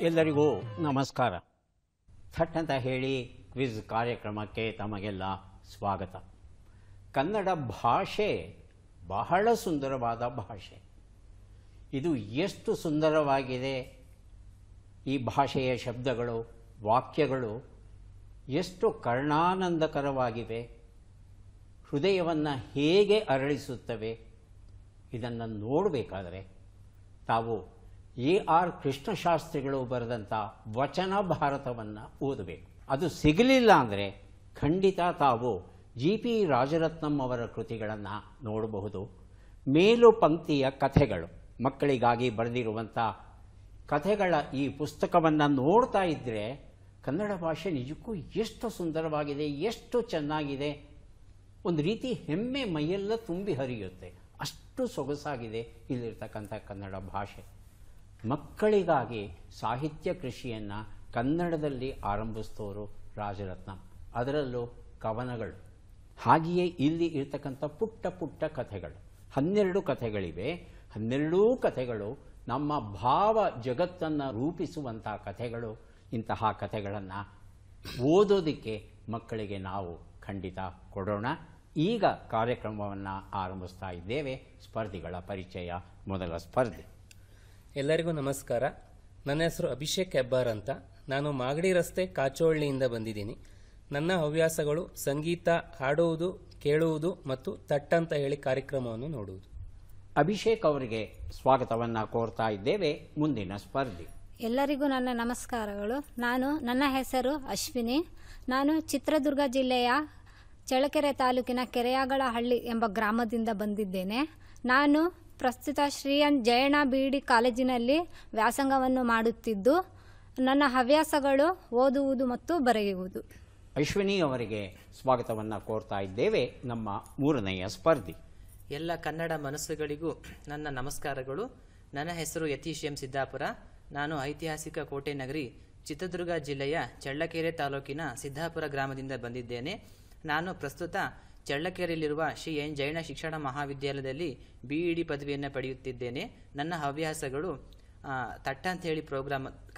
ಎಲ್ಲರಿಗೂ ನಮಸ್ಕಾರ. ಥಟ್ ಅಂತ ಹೇಳಿ ಕ್ವಿಜ್ ಕಾರ್ಯಕ್ರಮಕ್ಕೆ ತಮಗೆಲ್ಲ ಸ್ವಾಗತ. ಕನ್ನಡ ಭಾಷೆ ಬಹಳ ಸುಂದರವಾದ ಭಾಷೆ. ಇದು ಎಷ್ಟು ಸುಂದರವಾಗಿದೆ, ಈ ಭಾಷೆಯ ಶಬ್ದಗಳು, ವಾಕ್ಯಗಳು ಎಷ್ಟು ಕರ್ಣಾನಂದಕರವಾಗಿವೆ, ಹೃದಯವನ್ನು ಹೇಗೆ ಅರಳಿಸುತ್ತವೆ. ಇದನ್ನು ನೋಡಬೇಕಾದರೆ ತಾವು ಎ.ಆರ್. ಕೃಷ್ಣಶಾಸ್ತ್ರಿಗಳು ಬರೆದಂಥ ವಚನ ಭಾರತವನ್ನು ಓದಬೇಕು. ಅದು ಸಿಗಲಿಲ್ಲ ಅಂದರೆ ಖಂಡಿತ ತಾವು ಜಿ.ಪಿ. ರಾಜರತ್ನಂ ಅವರ ಕೃತಿಗಳನ್ನು ನೋಡಬಹುದು. ಮೇಲು ಪಂಕ್ತಿಯ ಕಥೆಗಳು, ಮಕ್ಕಳಿಗಾಗಿ ಬರೆದಿರುವಂಥ ಕಥೆಗಳ ಈ ಪುಸ್ತಕವನ್ನು ನೋಡ್ತಾ ಇದ್ದರೆ ಕನ್ನಡ ಭಾಷೆ ನಿಜಕ್ಕೂ ಎಷ್ಟು ಸುಂದರವಾಗಿದೆ, ಎಷ್ಟು ಚೆನ್ನಾಗಿದೆ. ಒಂದು ರೀತಿ ಹೆಮ್ಮೆ ಮೈಯೆಲ್ಲ ತುಂಬಿ ಹರಿಯುತ್ತೆ. ಅಷ್ಟು ಸೊಗಸಾಗಿದೆ ಇಲ್ಲಿರ್ತಕ್ಕಂಥ ಕನ್ನಡ ಭಾಷೆ. ಮಕ್ಕಳಿಗಾಗಿ ಸಾಹಿತ್ಯ ಕೃಷಿಯನ್ನು ಕನ್ನಡದಲ್ಲಿ ಆರಂಭಿಸಿದವರು ರಾಜರತ್ನಂ, ಅದರಲ್ಲೂ ಕವನಗಳು. ಹಾಗೆಯೇ ಇಲ್ಲಿ ಇರ್ತಕ್ಕಂಥ ಪುಟ್ಟ ಪುಟ್ಟ ಕಥೆಗಳು, 12 ಕಥೆಗಳಿವೆ. 12 ಕಥೆಗಳು ನಮ್ಮ ಭಾವ ಜಗತ್ತನ್ನು ರೂಪಿಸುವಂಥ ಕಥೆಗಳು. ಇಂತಹ ಕಥೆಗಳನ್ನು ಓದೋದಕ್ಕೆ ಮಕ್ಕಳಿಗೆ ನಾವು ಖಂಡಿತ ಕೊಡೋಣ. ಈಗ ಕಾರ್ಯಕ್ರಮವನ್ನು ಆರಂಭಿಸ್ತಾ ಇದ್ದೇವೆ. ಸ್ಪರ್ಧಿಗಳ ಪರಿಚಯ. ಮೊದಲ ಸ್ಪರ್ಧಿ. ಎಲ್ಲರಿಗೂ ನಮಸ್ಕಾರ. ನನ್ನ ಹೆಸರು ಅಭಿಷೇಕ್ ಹೆಬ್ಬಾರ್ ಅಂತ. ನಾನು ಮಾಗಡಿ ರಸ್ತೆ ಕಾಚೋಳ್ಳಿಯಿಂದ ಬಂದಿದ್ದೀನಿ. ನನ್ನ ಹವ್ಯಾಸಗಳು ಸಂಗೀತ, ಹಾಡುವುದು, ಕೇಳುವುದು ಮತ್ತು ತಟ್ಟಂತ ಹೇಳಿ ಕಾರ್ಯಕ್ರಮವನ್ನು ನೋಡುವುದು. ಅಭಿಷೇಕ್ ಅವರಿಗೆ ಸ್ವಾಗತವನ್ನು ಕೋರ್ತಾ ಇದ್ದೇವೆ. ಮುಂದಿನ ಸ್ಪರ್ಧಿ. ಎಲ್ಲರಿಗೂ ನನ್ನ ನಮಸ್ಕಾರಗಳು. ನನ್ನ ಹೆಸರು ಅಶ್ವಿನಿ. ನಾನು ಚಿತ್ರದುರ್ಗ ಜಿಲ್ಲೆಯ ಚಳ್ಳಕೆರೆ ತಾಲೂಕಿನ ಕೆರೆಯಾಗಳಹಳ್ಳಿ ಎಂಬ ಗ್ರಾಮದಿಂದ ಬಂದಿದ್ದೇನೆ. ನಾನು ಪ್ರಸ್ತುತ ಶ್ರೀ ಎನ್ ಜಯಣ್ಣ ಬಿ.ಡಿ. ಕಾಲೇಜಿನಲ್ಲಿ ವ್ಯಾಸಂಗವನ್ನು ಮಾಡುತ್ತಿದ್ದು, ನನ್ನ ಹವ್ಯಾಸಗಳು ಓದುವುದು ಮತ್ತು ಬರೆಯುವುದು. ಅಶ್ವಿನಿ ಅವರಿಗೆ ಸ್ವಾಗತವನ್ನು ಕೋರ್ತಾ ಇದ್ದೇವೆ. ನಮ್ಮ ಮೂರನೆಯ ಸ್ಪರ್ಧಿ. ಎಲ್ಲ ಕನ್ನಡ ಮನಸ್ಸುಗಳಿಗೂ ನನ್ನ ನಮಸ್ಕಾರಗಳು. ನನ್ನ ಹೆಸರು ಯತೀಶ್ ಎಂ ಸಿದ್ದಾಪುರ. ನಾನು ಐತಿಹಾಸಿಕ ಕೋಟೆ ನಗರಿ ಚಿತ್ರದುರ್ಗ ಜಿಲ್ಲೆಯ ಚಳ್ಳಕೆರೆ ತಾಲೂಕಿನ ಸಿದ್ದಾಪುರ ಗ್ರಾಮದಿಂದ ಬಂದಿದ್ದೇನೆ. ನಾನು ಪ್ರಸ್ತುತ ಚಳ್ಳಕೆರೆಯಲ್ಲಿರುವ ಶ್ರೀ ಎನ್ ಜೈನ ಶಿಕ್ಷಣ ಮಹಾವಿದ್ಯಾಲಯದಲ್ಲಿ ಬಿ.ಇ.ಡಿ. ಪದವಿಯನ್ನು ಪಡೆಯುತ್ತಿದ್ದೇನೆ. ನನ್ನ ಹವ್ಯಾಸಗಳು ತಟ್ಟ ಅಂತ ಹೇಳಿ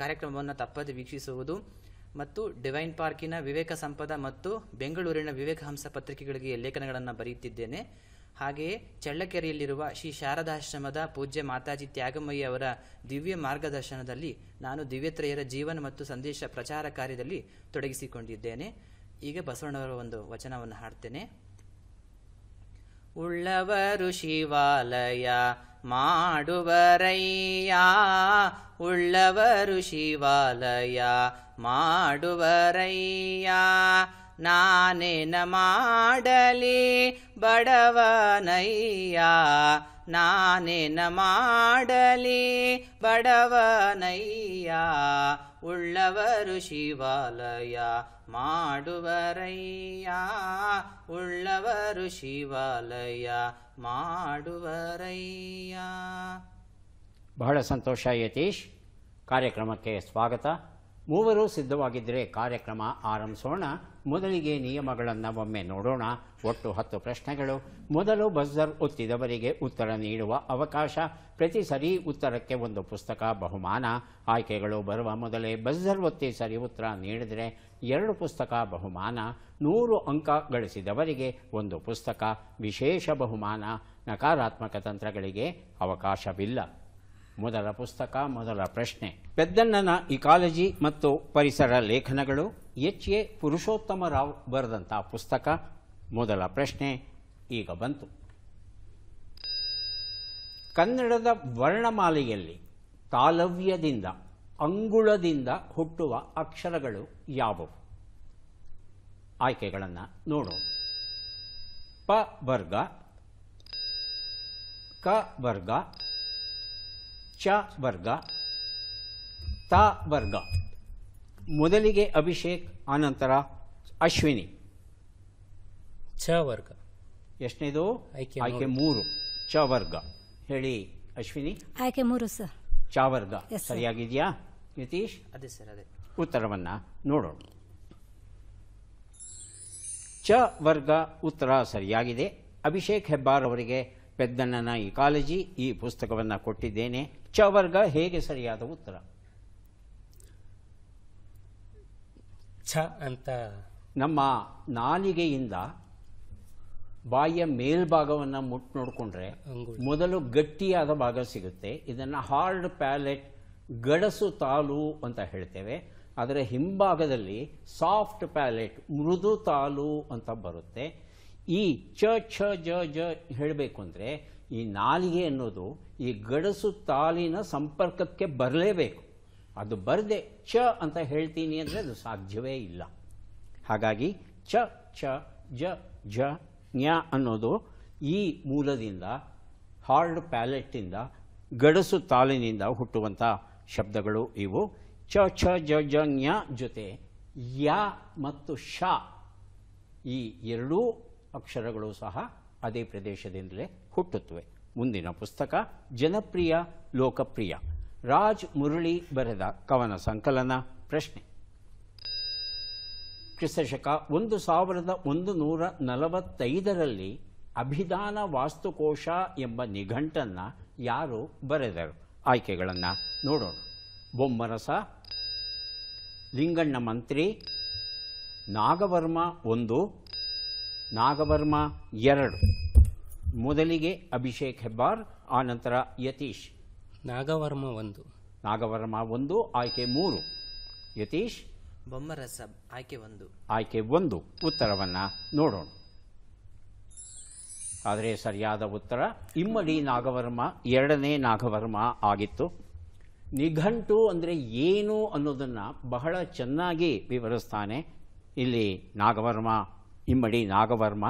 ಕಾರ್ಯಕ್ರಮವನ್ನು ತಪ್ಪದೆ ವೀಕ್ಷಿಸುವುದು ಮತ್ತು ಡಿವೈನ್ ಪಾರ್ಕಿನ ವಿವೇಕ ಸಂಪದ ಮತ್ತು ಬೆಂಗಳೂರಿನ ವಿವೇಕ ಹಂಸ ಪತ್ರಿಕೆಗಳಿಗೆ ಲೇಖನಗಳನ್ನು ಬರೆಯುತ್ತಿದ್ದೇನೆ. ಹಾಗೆಯೇ ಚಳ್ಳಕೆರೆಯಲ್ಲಿರುವ ಶ್ರೀ ಶಾರದಾಶ್ರಮದ ಪೂಜ್ಯ ಮಾತಾಜಿ ತ್ಯಾಗಮಯ್ಯ ಅವರ ದಿವ್ಯ ಮಾರ್ಗದರ್ಶನದಲ್ಲಿ ನಾನು ದಿವ್ಯತ್ರಯರ ಜೀವನ ಮತ್ತು ಸಂದೇಶ ಪ್ರಚಾರ ಕಾರ್ಯದಲ್ಲಿ ತೊಡಗಿಸಿಕೊಂಡಿದ್ದೇನೆ. ಈಗ ಬಸವಣ್ಣವರ ಒಂದು ವಚನವನ್ನು ಹಾಡ್ತೇನೆ. ಉಳ್ಳವರು ಶಿವಾಲಯ ಮಾಡುವರಯ್ಯ, ಉಳ್ಳವರು ಶಿವಾಲಯ ಮಾಡುವರಯ್ಯ, ನಾನೇನ ಮಾಡಲಿ ಬಡವನಯ್ಯ, ನಾನೇನ ಮಾಡಲಿ ಬಡವನಯ್ಯ, ಉಳ್ಳವರು ಶಿವಾಲಯ ಮಾಡುವರಯ್ಯ, ಉಳ್ಳವರು ಶಿವಾಲಯ ಮಾಡುವರಯ್ಯ. ಬಹಳ ಸಂತೋಷ ಯತೀಶ್. ಕಾರ್ಯಕ್ರಮಕ್ಕೆ ಸ್ವಾಗತ. ಮೂವರು ಸಿದ್ಧವಾಗಿದ್ದರೆ ಕಾರ್ಯಕ್ರಮ ಆರಂಭಿಸೋಣ. ಮೊದಲಿಗೆ ನಿಯಮಗಳನ್ನು ಒಮ್ಮೆ ನೋಡೋಣ. ಒಟ್ಟು 10 ಪ್ರಶ್ನೆಗಳು. ಮೊದಲು ಬಜರ್ ಒತ್ತಿದವರಿಗೆ ಉತ್ತರ ನೀಡುವ ಅವಕಾಶ. ಪ್ರತಿ ಸರಿ ಉತ್ತರಕ್ಕೆ ಒಂದು ಪುಸ್ತಕ ಬಹುಮಾನ. ಆಯ್ಕೆಗಳು ಬರುವ ಮೊದಲೇ ಬಜರ್ ಒತ್ತಿ ಸರಿ ಉತ್ತರ ನೀಡಿದರೆ 2 ಪುಸ್ತಕ ಬಹುಮಾನ. 100 ಅಂಕ ಗಳಿಸಿದವರಿಗೆ ಒಂದು ಪುಸ್ತಕ ವಿಶೇಷ ಬಹುಮಾನ. ನಕಾರಾತ್ಮಕ ತಂತ್ರಗಳಿಗೆ ಅವಕಾಶವಿಲ್ಲ. ಮೊದಲ ಪುಸ್ತಕ, ಮೊದಲ ಪ್ರಶ್ನೆ. ಪೆದ್ದಣ್ಣನ ಇಕಾಲಜಿ ಮತ್ತು ಪರಿಸರ ಲೇಖನಗಳು, ಎಚ್.ಎ. ಪುರುಷೋತ್ತಮರಾವ್ ಬರೆದಂಥ ಪುಸ್ತಕ. ಮೊದಲ ಪ್ರಶ್ನೆ ಈಗ ಬಂತು. ಕನ್ನಡದ ವರ್ಣಮಾಲೆಯಲ್ಲಿ ತಾಲವ್ಯದಿಂದ, ಅಂಗುಳದಿಂದ ಹುಟ್ಟುವ ಅಕ್ಷರಗಳು ಯಾವುವು? ಆಯ್ಕೆಗಳನ್ನು ನೋಡೋಣ. ಪ ವರ್ಗ, ಕ ವರ್ಗ, ಚ ವರ್ಗ, ತ ವರ್ಗ. ಮೊದಲಿಗೆ ಅಭಿಷೇಕ್, ಆನಂತರ ಅಶ್ವಿನಿ. ಛ ವರ್ಗ. ಎಷ್ಟನೇದು? ಆಯ್ಕೆ 3. ಚ ವರ್ಗ. ಹೇಳಿ ಅಶ್ವಿನಿ. ಆಯ್ಕೆ 3 ಸರ್. ಚ ವರ್ಗ ಸರಿಯಾಗಿದೆಯಾ ಯತೀಶ್? ಅದೇ ಸರ್, ಅದೇ. ಉತ್ತರವನ್ನು ನೋಡೋಣ. ಚ ವರ್ಗ ಉತ್ತರ ಸರಿಯಾಗಿದೆ. ಅಭಿಷೇಕ್ ಹೆಬ್ಬಾರ್ ಅವರಿಗೆ ಪೆದ್ದಣ್ಣನ ಇಕಾಲಜಿ ಈ ಪುಸ್ತಕವನ್ನು ಕೊಟ್ಟಿದ್ದೇನೆ. ಚ ವರ್ಗ ಹೇಗೆ ಸರಿಯಾದ ಉತ್ತರ? ಛ ಅಂತ ನಮ್ಮ ನಾಲಿಗೆಯಿಂದ ಬಾಯಿಯ ಮೇಲ್ಭಾಗವನ್ನು ಮುಟ್ಟು ನೋಡಿಕೊಂಡ್ರೆ ಅಂಗುಳಿ. ಮೊದಲು ಗಟ್ಟಿಯಾದ ಭಾಗ ಸಿಗುತ್ತೆ. ಇದನ್ನು ಹಾರ್ಡ್ ಪ್ಯಾಲೆಟ್, ಗಡಸು ತಾಲು ಅಂತ ಹೇಳ್ತೇವೆ. ಅದರ ಹಿಂಭಾಗದಲ್ಲಿ ಸಾಫ್ಟ್ ಪ್ಯಾಲೆಟ್, ಮೃದು ತಾಲು ಅಂತ ಬರುತ್ತೆ. ಈ ಚ ಛ ಜ ಜ ಹೇಳಬೇಕು ಅಂದರೆ ಈ ನಾಲಿಗೆ ಅನ್ನೋದು ಈ ಗಡಸು ತಾಲಿನ ಸಂಪರ್ಕಕ್ಕೆ ಬರಲೇಬೇಕು. ಅದು ಬರದೆ ಚ ಅಂತ ಹೇಳ್ತೀನಿ ಅಂದರೆ ಅದು ಸಾಧ್ಯವೇ ಇಲ್ಲ. ಹಾಗಾಗಿ ಚ ಛ ಜ ಜ ಜ್ಞ ಅನ್ನೋದು ಈ ಮೂಲದಿಂದ, ಹಾರ್ಡ್ ಪ್ಯಾಲೆಟ್ಟಿಂದ, ಗಡಸು ತಾಲಿನಿಂದ ಹುಟ್ಟುವಂಥ ಶಬ್ದಗಳು ಇವು. ಚ ಛ ಜ ಜ ಜ್ಞ ಜೊತೆ ಯ ಮತ್ತು ಶ ಈ ಎರಡೂ ಅಕ್ಷರಗಳು ಸಹ ಅದೇ ಪ್ರದೇಶದಿಂದಲೇ ಹುಟ್ಟುತ್ತವೆ. ಮುಂದಿನ ಪುಸ್ತಕ ಜನಪ್ರಿಯ ಲೋಕಪ್ರಿಯ, ರಾಜ್ ಮುರಳಿ ಬರೆದ ಕವನ ಸಂಕಲನ. ಪ್ರಶ್ನೆ: ಕ್ರಿಸ್ತಶಕ 1145ರಲ್ಲಿ ಅಭಿಧಾನ ವಾಸ್ತುಕೋಶ ಎಂಬ ನಿಘಂಟನ್ನು ಯಾರು ಬರೆದರು? ಆಯ್ಕೆಗಳನ್ನು ನೋಡೋಣ. ಬೊಮ್ಮರಸ, ಲಿಂಗಣ್ಣ ಮಂತ್ರಿ, ನಾಗವರ್ಮ 1, ನಾಗವರ್ಮ 2. ಮೊದಲಿಗೆ ಅಭಿಷೇಕ್ ಹೆಬ್ಬಾರ್, ಆನಂತರ ಯತೀಶ್. ನಾಗವರ್ಮ 1. ನಾಗವರ್ಮ 1 ಆಯ್ಕೆ 3. ಯತೀಶ್ ಬೊಮ್ಮರಸ ಆಯ್ಕೆ 1. ಆಯ್ಕೆ 1. ಉತ್ತರವನ್ನು ನೋಡೋಣ. ಆದರೆ ಸರಿಯಾದ ಉತ್ತರ ಇಮ್ಮಡಿ ನಾಗವರ್ಮ 2ನೇ ನಾಗವರ್ಮ ಆಗಿತ್ತು. ನಿಘಂಟು ಅಂದರೆ ಏನು ಅನ್ನೋದನ್ನು ಬಹಳ ಚೆನ್ನಾಗಿ ವಿವರಿಸ್ತಾನೆ ಇಲ್ಲಿ ನಾಗವರ್ಮ, ಇಮ್ಮಡಿ ನಾಗವರ್ಮ.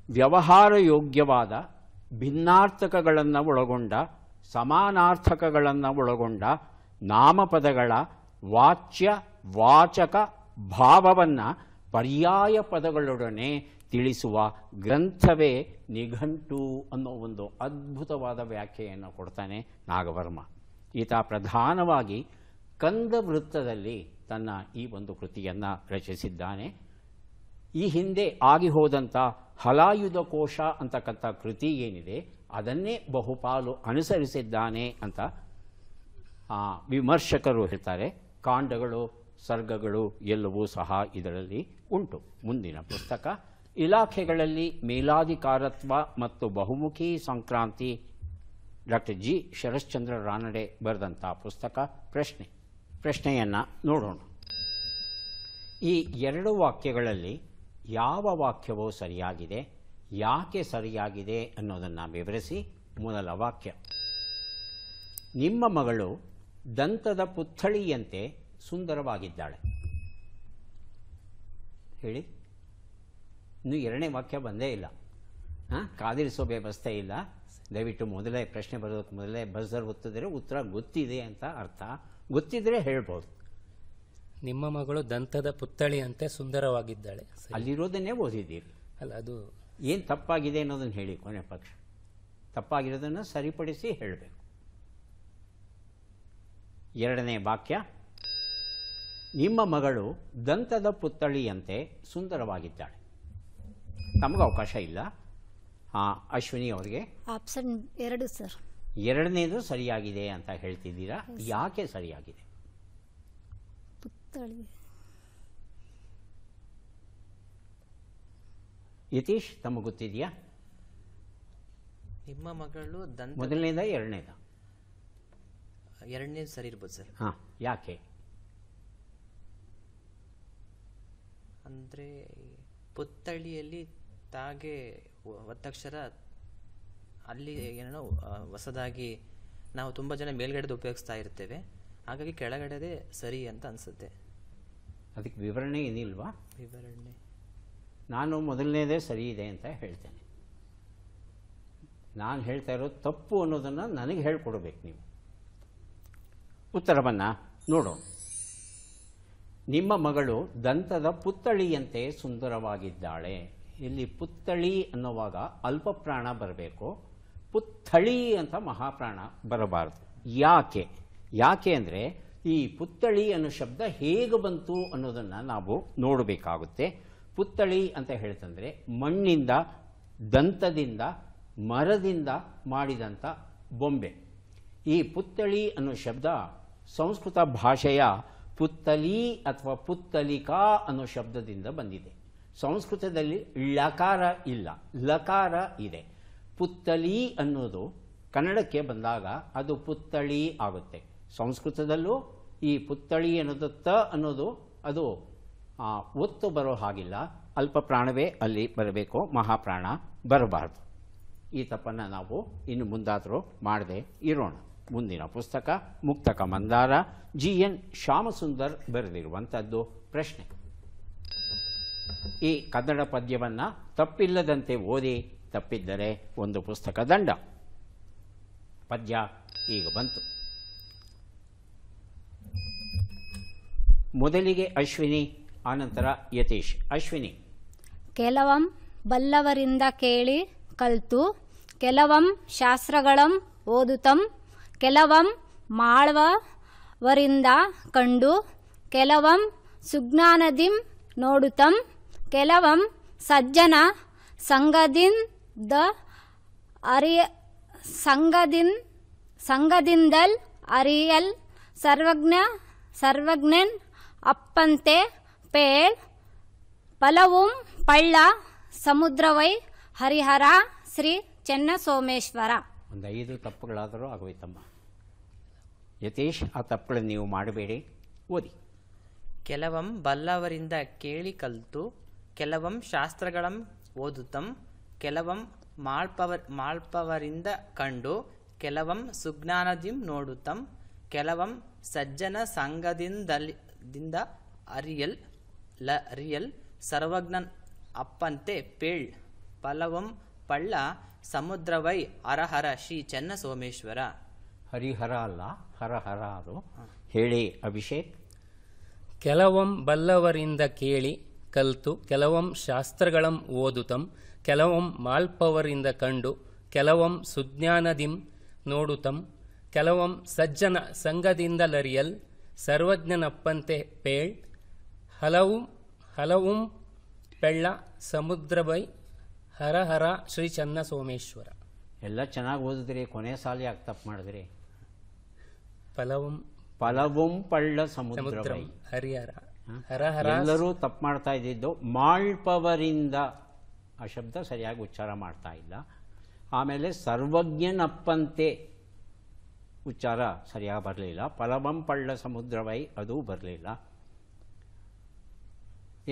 ವ್ಯವಹಾರ ಯೋಗ್ಯವಾದ ಭಿನ್ನಾರ್ಥಕಗಳನ್ನು ಒಳಗೊಂಡ, ಸಮಾನಾರ್ಥಕಗಳನ್ನು ಒಳಗೊಂಡ ನಾಮಪದಗಳ ವಾಚ್ಯ ವಾಚಕ ಭಾವವನ್ನು ಪರ್ಯಾಯ ಪದಗಳೊಡನೆ ತಿಳಿಸುವ ಗ್ರಂಥವೇ ನಿಘಂಟು ಅನ್ನೋ ಒಂದು ಅದ್ಭುತವಾದ ವ್ಯಾಖ್ಯೆಯನ್ನು ಕೊಡ್ತಾನೆ ನಾಗವರ್ಮ. ಈತ ಪ್ರಧಾನವಾಗಿ ಕಂದ ವೃತ್ತದಲ್ಲಿ ತನ್ನ ಈ ಒಂದು ಕೃತಿಯನ್ನು ರಚಿಸಿದ್ದಾನೆ. ಈ ಹಿಂದೆ ಆಗಿ ಹೋದಂಥ ಹಲಾಯುಧ ಕೋಶ ಅಂತಕ್ಕಂಥ ಕೃತಿ ಏನಿದೆ ಅದನ್ನೇ ಬಹುಪಾಲು ಅನುಸರಿಸಿದ್ದಾನೆ ಅಂತ ವಿಮರ್ಶಕರು ಹೇಳ್ತಾರೆ. ಕಾಂಡಗಳು, ಸರ್ಗಗಳು ಎಲ್ಲವೂ ಸಹ ಇದರಲ್ಲಿ ಉಂಟು. ಮುಂದಿನ ಪುಸ್ತಕ ಇಲಾಖೆಗಳಲ್ಲಿ ಮೇಲಾಧಿಕಾರತ್ವ ಮತ್ತು ಬಹುಮುಖಿ ಸಂಕ್ರಾಂತಿ, ಡಾಕ್ಟರ್ ಜಿ ಶರಶ್ಚಂದ್ರ ರಾನಡೆ ಬರೆದಂಥ ಪುಸ್ತಕ. ಪ್ರಶ್ನೆಯನ್ನು ನೋಡೋಣ. ಈ 2 ವಾಕ್ಯಗಳಲ್ಲಿ ಯಾವ ವಾಕ್ಯವೋ ಸರಿಯಾಗಿದೆ, ಯಾಕೆ ಸರಿಯಾಗಿದೆ ಅನ್ನೋದನ್ನು ವಿವರಿಸಿ. ಮೊದಲ ವಾಕ್ಯ: ನಿಮ್ಮ ಮಗಳು ದಂತದ ಪುತ್ಥಳಿಯಂತೆ ಸುಂದರವಾಗಿದ್ದಾಳೆ. ಹೇಳಿ. ಇನ್ನು 2ನೇ ವಾಕ್ಯ ಬಂದೇ ಇಲ್ಲ. ಕಾದಿರಿಸೋ ವ್ಯವಸ್ಥೆ ಇಲ್ಲ. ದಯವಿಟ್ಟು ಮೊದಲೇ ಪ್ರಶ್ನೆ ಬರೋದಕ್ಕೆ ಮೊದಲೇ ಬಜರ್ ಒತ್ತಿದ್ರೆ ಉತ್ತರ ಗೊತ್ತಿದೆ ಅಂತ ಅರ್ಥ. ಗೊತ್ತಿದ್ರೆ ಹೇಳ್ಬೋದು. ನಿಮ್ಮ ಮಗಳು ದಂತದ ಪುತ್ಥಳಿಯಂತೆ ಸುಂದರವಾಗಿದ್ದಾಳೆ. ಅಲ್ಲಿರೋದನ್ನೇ ಓದಿದ್ದೀರಿ. ಅಲ್ಲ, ಅದು ಏನು ತಪ್ಪಾಗಿದೆ ಅನ್ನೋದನ್ನು ಹೇಳಿ. ಕೊನೆ ಪಕ್ಷ ತಪ್ಪಾಗಿರೋದನ್ನು ಸರಿಪಡಿಸಿ ಹೇಳಬೇಕು. 2ನೇ ವಾಕ್ಯ: ನಿಮ್ಮ ಮಗಳು ದಂತದ ಪುತ್ಥಳಿಯಂತೆ ಸುಂದರವಾಗಿದ್ದಾಳೆ. ತಮಗೆ ಅವಕಾಶ ಇಲ್ಲ. ಅಶ್ವಿನಿ ಅವರಿಗೆ ಆಪ್ಷನ್ 2 ಸರ್. 2ನೇದು ಸರಿಯಾಗಿದೆ ಅಂತ ಹೇಳ್ತಿದ್ದೀರಾ. ಯಾಕೆ ಸರಿಯಾಗಿದೆ? ಪುತ್ಥಳಿ. ಯತೀಶ್, ತಮಗೆ ಗೊತ್ತಿದೆಯಾ? ನಿಮ್ಮ ಮಗಳು ಮೊದಲನೇದ 2ನೇದ? 2ನೇದು ಸರಿ ಇರ್ಬೋದು ಸರ್. ಯಾಕೆ? ಅಂದರೆ ಪುತ್ಥಳಿಯಲ್ಲಿ ತಾಗೆ ಒತ್ತಕ್ಷರ ಅಲ್ಲಿ ಏನೋ ಹೊಸದಾಗಿ ನಾವು ತುಂಬ ಜನ ಮೇಲ್ಗಡೆದು ಉಪಯೋಗಿಸ್ತಾ ಇರ್ತೇವೆ. ಹಾಗಾಗಿ ಕೆಳಗಡೆದೇ ಸರಿ ಅಂತ ಅನಿಸುತ್ತೆ. ಅದಕ್ಕೆ ವಿವರಣೆ ಏನಿಲ್ವಾ? ವಿವರಣೆ ನಾನು ಮೊದಲನೇದೇ ಸರಿ ಇದೆ ಅಂತ ಹೇಳ್ತೇನೆ. ನಾನು ಹೇಳ್ತಾ ಇರೋದು ತಪ್ಪು ಅನ್ನೋದನ್ನು ನನಗೆ ಹೇಳ್ಕೊಡ್ಬೇಕು ನೀವು. ಉತ್ತರವನ್ನು ನೋಡೋಣ. ನಿಮ್ಮ ಮಗಳು ದಂತದ ಪುತ್ಥಳಿಯಂತೆ ಸುಂದರವಾಗಿದ್ದಾಳೆ. ಇಲ್ಲಿ ಪುತ್ಥಳಿ ಅನ್ನುವಾಗ ಅಲ್ಪ ಪ್ರಾಣ ಬರಬೇಕು, ಪುತ್ಥಳಿ ಅಂತ ಮಹಾಪ್ರಾಣ ಬರಬಾರದು. ಯಾಕೆ ಅಂದರೆ ಈ ಪುತ್ಥಳಿ ಅನ್ನೋ ಶಬ್ದ ಹೇಗೆ ಬಂತು ಅನ್ನೋದನ್ನು ನಾವು ನೋಡಬೇಕಾಗುತ್ತೆ. ಪುತ್ಥಳಿ ಅಂತ ಹೇಳ್ತಂದರೆ ಮಣ್ಣಿಂದ, ದಂತದಿಂದ, ಮರದಿಂದ ಮಾಡಿದಂಥ ಬೊಂಬೆ. ಈ ಪುತ್ಥಳಿ ಅನ್ನೋ ಶಬ್ದ ಸಂಸ್ಕೃತ ಭಾಷೆಯ ಪುತ್ತಲಿ ಅಥವಾ ಪುತ್ತಲಿಕಾ ಅನ್ನೋ ಶಬ್ದದಿಂದ ಬಂದಿದೆ. ಸಂಸ್ಕೃತದಲ್ಲಿ ಲಕಾರ ಇಲ್ಲ, ಲಕಾರ ಇದೆ. ಪುತ್ತಲಿ ಅನ್ನೋದು ಕನ್ನಡಕ್ಕೆ ಬಂದಾಗ ಅದು ಪುತ್ತಳಿ ಆಗುತ್ತೆ. ಸಂಸ್ಕೃತದಲ್ಲೂ ಈ ಪುತ್ತಳಿ ಅನ್ನೋದು ತ ಅನ್ನೋದು ಅದು ಒತ್ತು ಬರೋ ಹಾಗಿಲ್ಲ. ಅಲ್ಪ ಪ್ರಾಣವೇ ಅಲ್ಲಿ ಬರಬೇಕು, ಮಹಾಪ್ರಾಣ ಬರಬಾರ್ದು. ಈ ತಪ್ಪನ್ನು ನಾವು ಇನ್ನು ಮುಂದಾದರೂ ಮಾಡದೆ ಇರೋಣ. ಮುಂದಿನ ಪುಸ್ತಕ ಮುಕ್ತಕ ಮಂದಾರ, GN ಶ್ಯಾಮಸುಂದರ್ ಬರೆದಿರುವಂಥದ್ದು. ಪ್ರಶ್ನೆ: ಈ ಕನ್ನಡ ಪದ್ಯವನ್ನು ತಪ್ಪಿಲ್ಲದಂತೆ ಓದಿ, ತಪ್ಪಿದ್ದರೆ ಒಂದು ಪುಸ್ತಕ ದಂಡ. ಪದ್ಯ ಈಗ ಬಂತು. ಮೊದಲಿಗೆ ಅಶ್ವಿನಿ, ಆನಂತರ ಯತೀಶ್. ಅಶ್ವಿನಿ: ಕೆಲವಂ ಬಲ್ಲವರಿಂದ ಕೇಳಿ ಕಲ್ತು, ಕೆಲವಂ ಶಾಸ್ತ್ರಗಳಂ ಓದುತ್ತಂ, ಕೆಲವಂ ಮಾಳ್ವವರಿಂದ ಕಂಡು, ಕೆಲವಂ ಸುಜ್ಞಾನದಿಂ ನೋಡುತ್ತಂ, ಕೆಲವಂ ಸಜ್ಜನ ಸಂಗದಿಂದಲ್ ಅರಿಯಲ್, ಸರ್ವಜ್ಞನ್ ಅಪ್ಪಂತೆ ಪೇಳ್, ಫಲವುಂ ಪಳ್ಳ ಸಮುದ್ರವೈ ಹರಿಹರ ಶ್ರೀ ಚೆನ್ನಸೋಮೇಶ್ವರ. ಒಂದು 5 ತಪ್ಪುಗಳಾದರೂ ಆಗೋಯ್ತಮ್ಮ. ಯತೀಶ್, ಆ ತಪ್ಪುಗಳನ್ನು ನೀವು ಮಾಡಬೇಡಿ, ಓದಿ. ಕೆಲವಂ ಬಲ್ಲವರಿಂದ ಕೇಳಿ ಕಲ್ತು, ಕೆಲವಂ ಶಾಸ್ತ್ರಗಳಂ ಓದುತ್ತಂ, ಕೆಲವಂ ಮಾಳ್ಪವರಿಂದ ಕಂಡು, ಕೆಲವಂ ಸುಜ್ಞಾನದಿಂ ನೋಡುತ್ತಂ, ಕೆಲವಂ ಸಜ್ಜನ ಸಂಗದಿಂದ ಅರಿಯಲ್, ಸರ್ವಜ್ಞನ್ ಅಪ್ಪಂತೆ ಪೇಳ್, ಫಲವಂ ಪಳ್ಳ ಸಮುದ್ರವೈ ಹರಹರ ಶ್ರೀ ಚೆನ್ನಸೋಮೇಶ್ವರ. ಹರಿಹರ ಅಲ್ಲ, ಹರಹರ ಅದು. ಹೇಳಿ ಅಭಿಷೇಕ್. ಕೆಲವಂ ಬಲ್ಲವರಿಂದ ಕೇಳಿ ಕಲ್ತು, ಕೆಲವಂ ಶಾಸ್ತ್ರಗಳಂ ಓದುತ್ತಂ, ಕೆಲವಂ ಮಾಳ್ಪವರಿಂದ ಕಂಡು, ಕೆಲವಂ ಸುಜ್ಞಾನದಿಂ ನೋಡುತ್ತಂ, ಕೆಲವಂ ಸಜ್ಜನ ಸಂಗದಿಂದಲರಿಯಲ್, ಸರ್ವಜ್ಞನಪ್ಪಂತೆ ಪೇಳ್, ಹಲವುಂ ಪೆಳ್ಳ ಸಮುದ್ರವೈ ಹರಹರ ಶ್ರೀ ಚೆನ್ನಸೋಮೇಶ್ವರ. ಎಲ್ಲ ಚೆನ್ನಾಗಿ ಓದಿದ್ರಿ, ಕೊನೆ ಸಾಲ ಯಾಕೆ ತಪ್ಪು ಮಾಡಿದ್ರಿ? ಫಲವುಂ ಪಳ್ಳ ಸಮುದ್ರವೈ ಹರಿಹರ ಹರಹರ. ಎಲ್ಲರೂ ತಪ್ಪು ಮಾಡ್ತಾ ಇದ್ದಿದ್ದು ಮಾಳ್ಪವರಿಂದ, ಆ ಶಬ್ದ ಸರಿಯಾಗಿ ಉಚ್ಚಾರ ಮಾಡ್ತಾ ಇಲ್ಲ. ಆಮೇಲೆ ಸರ್ವಜ್ಞನಪ್ಪಂತೆ ಉಚ್ಚಾರ ಸರಿಯಾಗಿ ಬರಲಿಲ್ಲ. ಫಲವಂ ಪಳ್ಳ ಸಮುದ್ರವೈ ಅದು ಬರಲಿಲ್ಲ.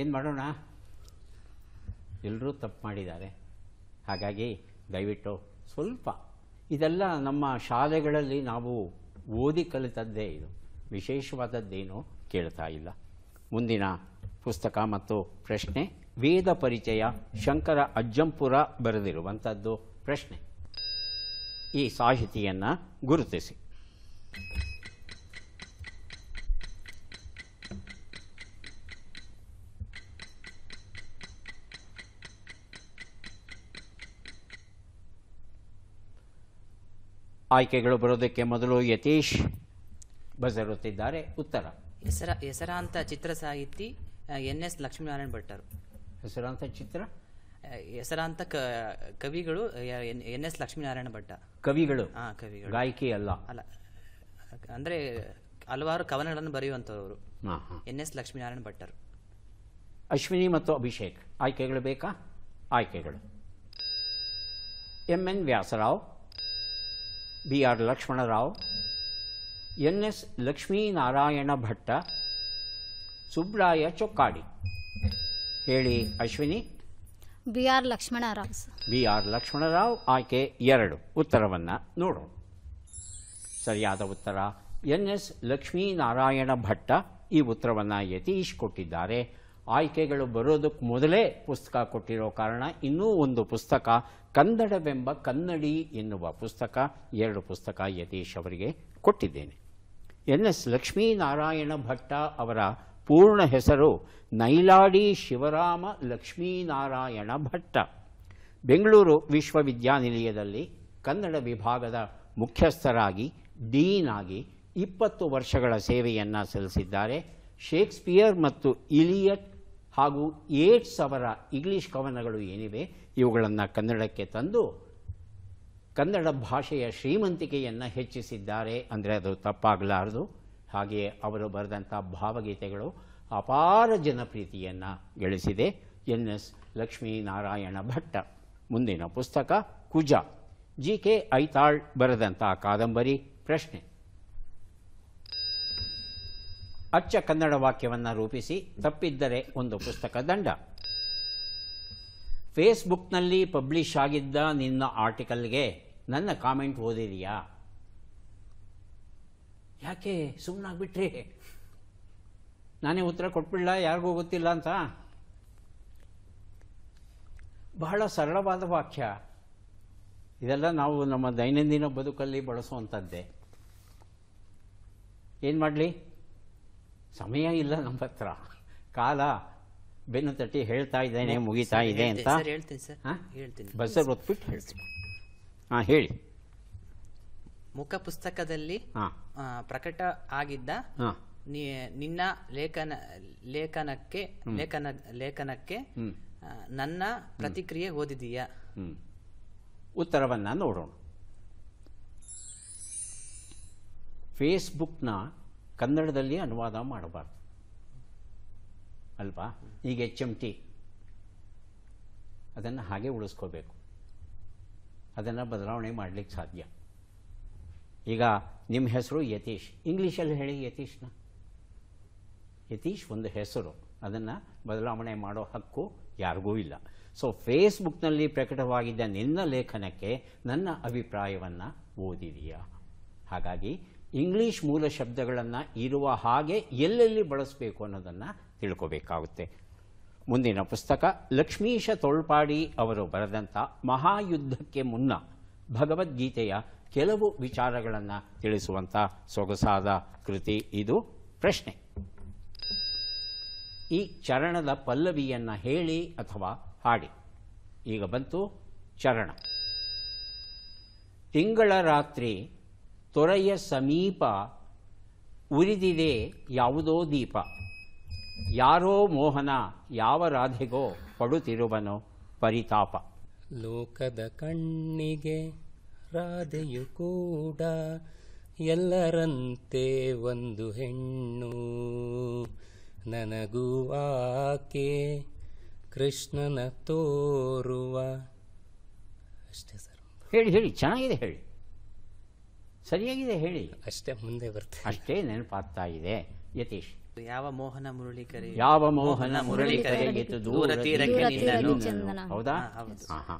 ಏನು ಮಾಡೋಣ? ಎಲ್ಲರೂ ತಪ್ಪು ಮಾಡಿದ್ದಾರೆ. ಹಾಗಾಗಿ ದಯವಿಟ್ಟು ಸ್ವಲ್ಪ ಇದೆಲ್ಲ ನಮ್ಮ ಶಾಲೆಗಳಲ್ಲಿ ನಾವು ಓದಿ ಕಲಿತದ್ದೇ, ಇದು ವಿಶೇಷವಾದದ್ದೇನು ಕೇಳ್ತಾ ಇಲ್ಲ. ಮುಂದಿನ ಪುಸ್ತಕ ಮತ್ತು ಪ್ರಶ್ನೆ ವೇದ ಪರಿಚಯ, ಶಂಕರ ಅಜ್ಜಂಪುರ ಬರೆದಿರುವಂಥದ್ದು. ಪ್ರಶ್ನೆ: ಈ ಸಾಹಿತಿಯನ್ನು ಗುರುತಿಸಿ. ಆಯ್ಕೆಗಳು ಬರೋದಕ್ಕೆ ಮೊದಲು ಯತೀಶ್ ಬರೆದಿರುತ್ತಿದ್ದಾರೆ. ಉತ್ತರ: ಹೆಸರಾಂತ ಚಿತ್ರ ಸಾಹಿತಿ NS ಲಕ್ಷ್ಮೀನಾರಾಯಣ ಭಟ್ಟರು. ಹೆಸರಾಂತ ಚಿತ್ರ ಹೆಸರಾಂತ ಕವಿಗಳು NS ಲಕ್ಷ್ಮೀನಾರಾಯಣ ಭಟ್ಟ. ಕವಿಗಳು? ಕವಿಗಳು, ಗಾಯಕಿ ಅಲ್ಲ. ಅಲ್ಲ, ಅಂದರೆ ಹಲವಾರು ಕವನಗಳನ್ನು ಬರೆಯುವಂಥವರು NS ಲಕ್ಷ್ಮೀನಾರಾಯಣ ಭಟ್ಟರು. ಅಶ್ವಿನಿ ಮತ್ತು ಅಭಿಷೇಕ್, ಆಯ್ಕೆಗಳು ಬೇಕಾ? ಆಯ್ಕೆಗಳು: MN Vyasarao, BR Lakshmanrao, NS Lakshminarayana Bhatta, Subraya Chokkadi. ಹೇಳಿ ಅಶ್ವಿನಿ. BR ಲಕ್ಷ್ಮಣರಾವ್. BR ಲಕ್ಷ್ಮಣರಾವ್ ಆಯ್ಕೆ 2. ಉತ್ತರವನ್ನು ನೋಡೋಣ. ಸರಿಯಾದ ಉತ್ತರ NS ಲಕ್ಷ್ಮೀನಾರಾಯಣ ಭಟ್ಟ. ಈ ಉತ್ತರವನ್ನು ಯತೀಶ್ ಕೊಟ್ಟಿದ್ದಾರೆ. ಆಯ್ಕೆಗಳು ಬರೋದಕ್ಕೆ ಮೊದಲೇ ಪುಸ್ತಕ ಕೊಟ್ಟಿರೋ ಕಾರಣ ಇನ್ನೂ ಒಂದು ಪುಸ್ತಕ, ಕನ್ನಡವೆಂಬ ಕನ್ನಡಿ ಎನ್ನುವ ಪುಸ್ತಕ, 2 ಪುಸ್ತಕ ಯತೀಶ್ ಅವರಿಗೆ ಕೊಟ್ಟಿದ್ದೇನೆ. NS ಲಕ್ಷ್ಮೀನಾರಾಯಣ ಭಟ್ಟ ಅವರ ಪೂರ್ಣ ಹೆಸರು ನೈಲಾಡಿ ಶಿವರಾಮ ಲಕ್ಷ್ಮೀನಾರಾಯಣ ಭಟ್ಟ. ಬೆಂಗಳೂರು ವಿಶ್ವವಿದ್ಯಾನಿಲಯದಲ್ಲಿ ಕನ್ನಡ ವಿಭಾಗದ ಮುಖ್ಯಸ್ಥರಾಗಿ, ಡೀನ್ ಆಗಿ 20 ವರ್ಷಗಳ ಸೇವೆಯನ್ನು ಸಲ್ಲಿಸಿದ್ದಾರೆ. ಶೇಕ್ಸ್ಪಿಯರ್ ಮತ್ತು ಇಲಿಯಟ್ ಹಾಗೂ ಯೇಟ್ಸ್ ಅವರ ಇಂಗ್ಲಿಷ್ ಕವನಗಳು ಏನಿವೆ ಇವುಗಳನ್ನು ಕನ್ನಡಕ್ಕೆ ತಂದು ಕನ್ನಡ ಭಾಷೆಯ ಶ್ರೀಮಂತಿಕೆಯನ್ನು ಹೆಚ್ಚಿಸಿದ್ದಾರೆ ಅಂದರೆ ಅದು ತಪ್ಪಾಗಲಾರದು. ಹಾಗೆಯೇ ಅವರು ಬರೆದಂಥ ಭಾವಗೀತೆಗಳು ಅಪಾರ ಜನಪ್ರೀತಿಯನ್ನು ಗಳಿಸಿದೆ. ಎನ್.ಎಸ್. ಲಕ್ಷ್ಮೀನಾರಾಯಣ ಭಟ್ಟ. ಮುಂದಿನ ಪುಸ್ತಕ ಕುಜ, ಜಿ.ಕೆ. ಐತಾಳ್ ಬರೆದಂಥ ಕಾದಂಬರಿ. ಪ್ರಶ್ನೆ: ಅಚ್ಚ ಕನ್ನಡ ವಾಕ್ಯವನ್ನು ರೂಪಿಸಿ, ತಪ್ಪಿದ್ದರೆ ಒಂದು ಪುಸ್ತಕ ದಂಡ. ಫೇಸ್ಬುಕ್ನಲ್ಲಿ ಪಬ್ಲಿಷ್ ಆಗಿದ್ದ ನಿನ್ನ ಆರ್ಟಿಕಲ್ಗೆ ನನ್ನ ಕಾಮೆಂಟ್ ಓದಿದೆಯಾ? ಯಾಕೆ ಸುಮ್ಮನಾಗ್ಬಿಟ್ರಿ? ನಾನೇ ಉತ್ತರ ಕೊಟ್ಬಿಡಲ, ಯಾರಿಗೂ ಗೊತ್ತಿಲ್ಲ ಅಂತ? ಬಹಳ ಸರಳವಾದ ವಾಕ್ಯ. ಇದೆಲ್ಲ ನಾವು ನಮ್ಮ ದೈನಂದಿನ ಬದುಕಲ್ಲಿ ಬಳಸುವಂಥದ್ದೇ. ಏನು ಮಾಡಲಿ, ಸಮಯ ಇಲ್ಲ ನಮ್ಮ ಹತ್ರ. ಕಾಲ ಬೆನ್ನು ತಟ್ಟಿ ಹೇಳ್ತಾ ಇದ್ದೇನೆ, ಮುಗಿತಾ ಇದೆ ಅಂತ. ಬಸ್ಸರ್ ಒತ್ಬಿಟ್ಟು ಹೇಳ್ತೀನಿ. ಹಾಂ, ಹೇಳಿ. ಮುಖ ಪುಸ್ತಕದಲ್ಲಿ ಪ್ರಕಟ ಆಗಿದ್ದ ನಿನ್ನ ಲೇಖನಕ್ಕೆ ನನ್ನ ಪ್ರತಿಕ್ರಿಯೆ ಓದಿದೀಯಾ? ಉತ್ತರವನ್ನು ನೋಡೋಣ. ಫೇಸ್ಬುಕ್ನ ಕನ್ನಡದಲ್ಲಿ ಅನುವಾದ ಮಾಡಬಾರ್ದು ಅಲ್ವಾ? ಈಗ HMT ಅದನ್ನು ಹಾಗೆ ಉಳಿಸ್ಕೋಬೇಕು. ಅದನ್ನು ಬದಲಾವಣೆ ಮಾಡಲಿಕ್ಕೆ ಸಾಧ್ಯ. ಈಗ ನಿಮ್ಮ ಹೆಸರು ಯತೀಶ್, ಇಂಗ್ಲೀಷಲ್ಲಿ ಹೇಳಿ ಯತೀಶ್ನ. ಯತೀಶ್ ಒಂದು ಹೆಸರು, ಅದನ್ನು ಬದಲಾವಣೆ ಮಾಡೋ ಹಕ್ಕು ಯಾರಿಗೂ ಇಲ್ಲ. ಸೊ ಫೇಸ್ಬುಕ್ನಲ್ಲಿ ಪ್ರಕಟವಾಗಿದ್ದ ನಿನ್ನ ಲೇಖನಕ್ಕೆ ನನ್ನ ಅಭಿಪ್ರಾಯವನ್ನು ಓದಿದೆಯಾ? ಹಾಗಾಗಿ ಇಂಗ್ಲೀಷ್ ಮೂಲ ಶಬ್ದಗಳನ್ನು ಇರುವ ಹಾಗೆ ಎಲ್ಲೆಲ್ಲಿ ಬಳಸಬೇಕು ಅನ್ನೋದನ್ನು ತಿಳ್ಕೋಬೇಕಾಗುತ್ತೆ. ಮುಂದಿನ ಪುಸ್ತಕ ಲಕ್ಷ್ಮೀಶ ತೊಳ್ಪಾಡಿ ಅವರು ಬರೆದಂಥ ಮಹಾಯುದ್ಧಕ್ಕೆ ಮುನ್ನ ಭಗವದ್ಗೀತೆಯ ಕೆಲವು ವಿಚಾರಗಳನ್ನು ತಿಳಿಸುವಂಥ ಸೊಗಸಾದ ಕೃತಿ ಇದು. ಪ್ರಶ್ನೆ: ಈ ಚರಣದ ಪಲ್ಲವಿಯನ್ನು ಹೇಳಿ ಅಥವಾ ಹಾಡಿ. ಈಗ ಬಂತು ಚರಣ. ತಿಂಗಳ ರಾತ್ರಿ ತೊರೆಯ ಸಮೀಪ ಉರಿದಿದೆ ಯಾವುದೋ ದೀಪ, ಯಾರೋ ಮೋಹನ ಯಾವ ರಾಧೆಗೋ ಪಡುತ್ತಿರುವನೋ ಪರಿತಾಪ. ಲೋಕದ ಕಣ್ಣಿಗೆ ರಾಧೆಯು ಕೂಡ ಎಲ್ಲರಂತೆ ಒಂದು ಹೆಣ್ಣು, ನನಗೂ ಆಕೆ ಕೃಷ್ಣನ ತೋರುವ. ಅಷ್ಟೇ ಸರ್. ಹೇಳಿ ಹೇಳಿ, ಚೆನ್ನಾಗಿದೆ, ಹೇಳಿ, ಸರಿಯಾಗಿದೆ, ಹೇಳಿ. ಅಷ್ಟೇ, ಮುಂದೆ ಬರ್ತದೆ. ಅಷ್ಟೇ ನೆನಪಾಗ್ತಾ ಇದೆ. ಯತೀಶ್: ಯಾವ ಮೋಹನ ಮುರಳೀಕರೆ, ಯಾವ ಮೋಹನ ಮುರಳೀಕರೆಯಿತು ದೂರ ತೀರಕ್ಕೆ ನಿನ್ನನು. ಹೌದಾ?